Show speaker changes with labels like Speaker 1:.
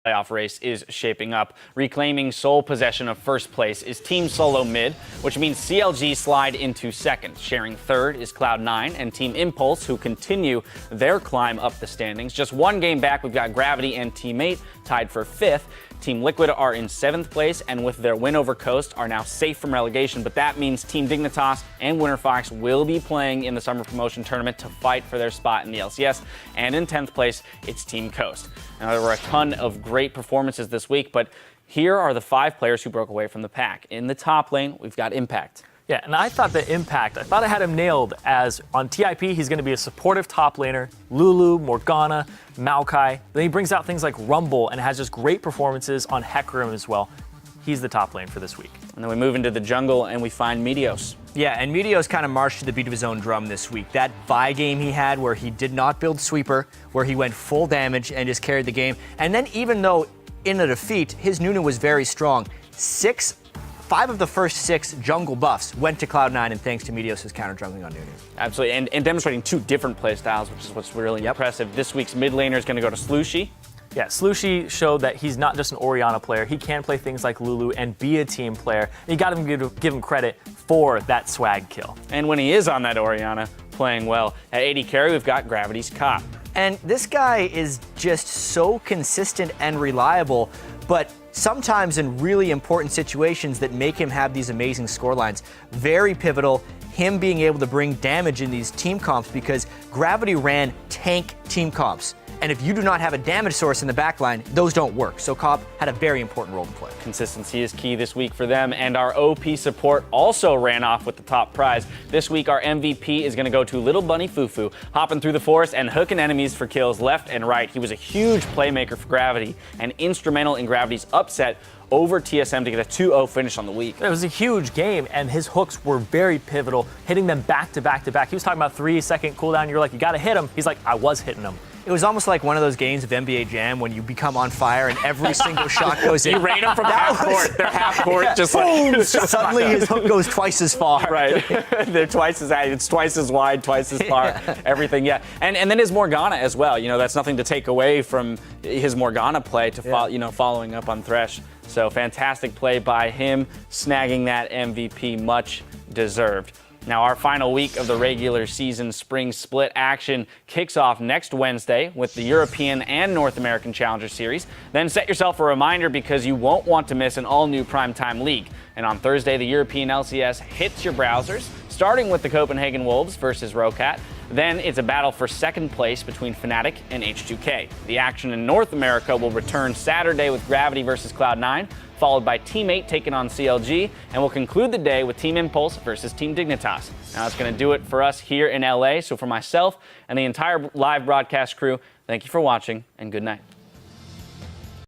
Speaker 1: playoff race is shaping up. Reclaiming sole possession of first place is Team Solo Mid, which means CLG slide into second. Sharing third is Cloud9 and Team Impulse, who continue their climb up the standings. Just one game back, we've got Gravity and Teammate tied for fifth. Team Liquid are in seventh place, and with their win over Coast are now safe from relegation, but that means Team Dignitas and Winter Fox will be playing in the summer promotion tournament to fight for their spot in the LCS, and in 10th place, it's Team Coast. Now, there were a ton of great performances this week, but here are the 5 players who broke away from the pack. In the top lane, we've got Impact.
Speaker 2: Yeah, and I thought the Impact, I thought I had him nailed as on TIP, he's going to be a supportive top laner, Lulu, Morgana, Maokai. Then he brings out things like Rumble and has just great performances on Hecarim as well. He's the top lane for this week.
Speaker 1: And then we move into the jungle and we find Meteos.
Speaker 3: Yeah, and Meteos kind of marched to the beat of his own drum this week. That Vi game he had where he did not build Sweeper, where he went full damage and just carried the game. And then even though in a defeat, his Nunu was very strong, 5 of the first 6 jungle buffs went to Cloud9, and thanks to Meteos' counter jungling on Nunu.
Speaker 1: Absolutely, and demonstrating 2 different play styles, which is what's really impressive. This week's mid laner is going to go to Slushy.
Speaker 2: Yeah, Slushy showed that he's not just an Orianna player. He can play things like Lulu and be a team player. And you got to give him credit for that swag kill.
Speaker 1: And when he is on that Orianna, playing well. At AD carry, we've got Gravity's Cop.
Speaker 3: And this guy is just so consistent and reliable, but sometimes in really important situations that make him have these amazing scorelines. Very pivotal, him being able to bring damage in these team comps because Gravity ran tank team comps. And if you do not have a damage source in the backline, those don't work. So Cobb had a very important role to play.
Speaker 1: Consistency is key this week for them, and our OP support also ran off with the top prize. This week, our MVP is going to go to Little Bunny Fufu, hopping through the forest and hooking enemies for kills left and right. He was a huge playmaker for Gravity and instrumental in Gravity's upset over TSM to get a 2-0 finish on the week.
Speaker 2: It was a huge game, and his hooks were very pivotal, hitting them back to back to back. He was talking about 3-second cooldown. You're like, you got to hit him. He's like, I was hitting him.
Speaker 3: It was almost like one of those games of NBA Jam when you become on fire and every single shot goes in.
Speaker 1: You rain them from half court. They're half court,
Speaker 3: yeah,
Speaker 1: just
Speaker 3: boom,
Speaker 1: like
Speaker 3: suddenly his hook goes twice as far.
Speaker 1: Right. They're twice as it's twice as wide, twice as far. Everything, yeah. And then his Morgana as well. You know, that's nothing to take away from his Morgana play to following up on Thresh. So fantastic play by him, snagging that MVP, much deserved. Now, our final week of the regular season spring split action kicks off next Wednesday with the European and North American Challenger Series. Then set yourself a reminder because you won't want to miss an all-new primetime league. And on Thursday, the European LCS hits your browsers, starting with the Copenhagen Wolves versus Rocat. Then it's a battle for second place between Fnatic and H2K. The action in North America will return Saturday with Gravity versus Cloud9, followed by Teammate taking on CLG, and we'll conclude the day with Team Impulse versus Team Dignitas. Now that's going to do it for us here in LA. So for myself and the entire live broadcast crew, thank you for watching and good night.